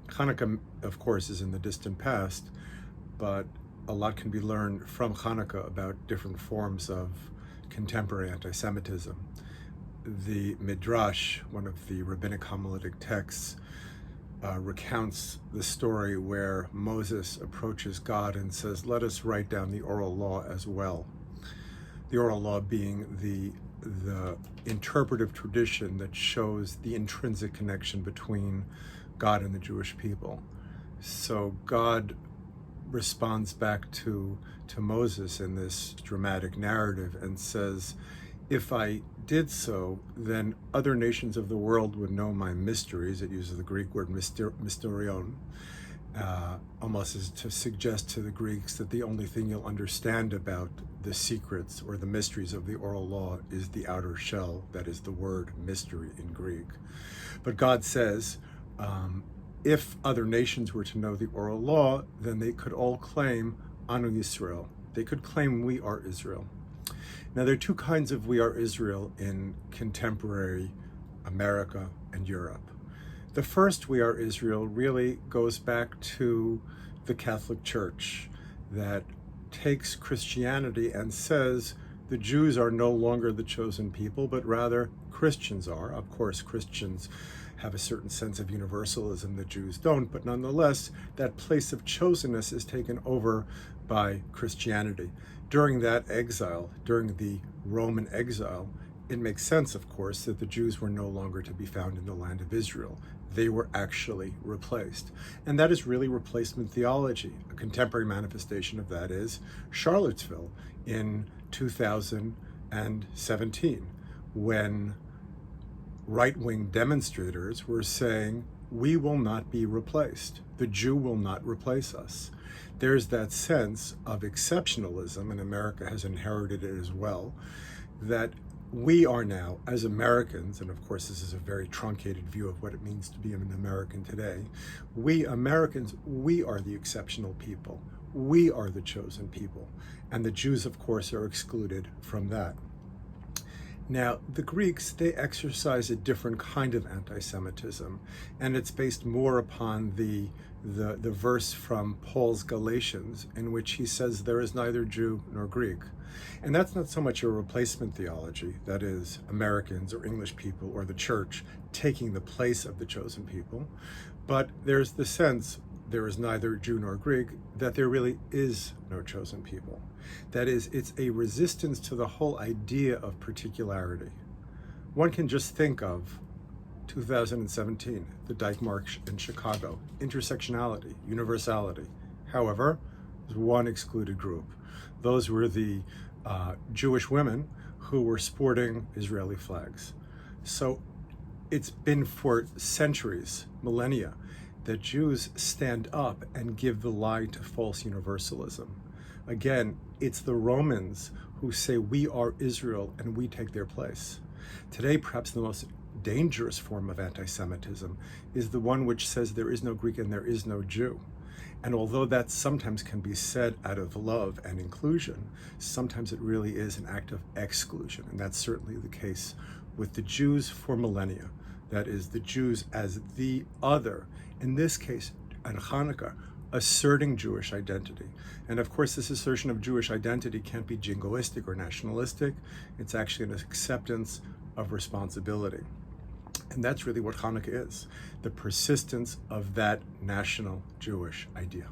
Hanukkah, of course, is in the distant past, but a lot can be learned from Hanukkah about different forms of contemporary anti-Semitism. The Midrash, one of the rabbinic homiletic texts, recounts the story where Moses approaches God and says, "Let us write down the oral law as well." The oral law being the interpretive tradition that shows the intrinsic connection between God and the Jewish people. So God responds back to Moses in this dramatic narrative and says, if I did so, then other nations of the world would know my mysteries. It uses the Greek word mysterion, almost as to suggest to the Greeks that the only thing you'll understand about the secrets or the mysteries of the oral law is the outer shell, that is the word mystery in Greek. But God says, if other nations were to know the oral law, then they could all claim Anu Yisrael. They could claim we are Israel. Now, there are two kinds of we are Israel in contemporary America and Europe. The first we are Israel really goes back to the Catholic Church that takes Christianity and says the Jews are no longer the chosen people, but rather Christians are. Of course, Christians have a certain sense of universalism that Jews don't, but nonetheless, that place of chosenness is taken over by Christianity. During that exile, during the Roman exile, it makes sense, of course, that the Jews were no longer to be found in the land of Israel. They were actually replaced. And that is really replacement theology. A contemporary manifestation of that is Charlottesville in 2017, when right-wing demonstrators were saying, we will not be replaced. The Jew will not replace us. There's that sense of exceptionalism, and America has inherited it as well, that we are now, as Americans, and of course this is a very truncated view of what it means to be an American today, we Americans, we are the exceptional people. We are the chosen people. And the Jews, of course, are excluded from that. Now, the Greeks, they exercise a different kind of anti-Semitism, and it's based more upon the verse from Paul's Galatians, in which he says there is neither Jew nor Greek. And that's not so much a replacement theology, that is, Americans or English people or the church taking the place of the chosen people, but there's the sense there is neither Jew nor Greek, that there really is no chosen people. That is, it's a resistance to the whole idea of particularity. One can just think of 2017, the Dyke March in Chicago, intersectionality, universality. However, there's one excluded group. Those were the Jewish women who were sporting Israeli flags. So it's been for centuries, millennia, that Jews stand up and give the lie to false universalism. Again, it's the Romans who say we are Israel and we take their place. Today, perhaps the most dangerous form of anti-Semitism is the one which says there is no Greek and there is no Jew. And although that sometimes can be said out of love and inclusion, sometimes it really is an act of exclusion. And that's certainly the case with the Jews for millennia. That is, the Jews as the other, in this case, on Hanukkah, asserting Jewish identity. And of course, this assertion of Jewish identity can't be jingoistic or nationalistic. It's actually an acceptance of responsibility. And that's really what Hanukkah is, the persistence of that national Jewish idea.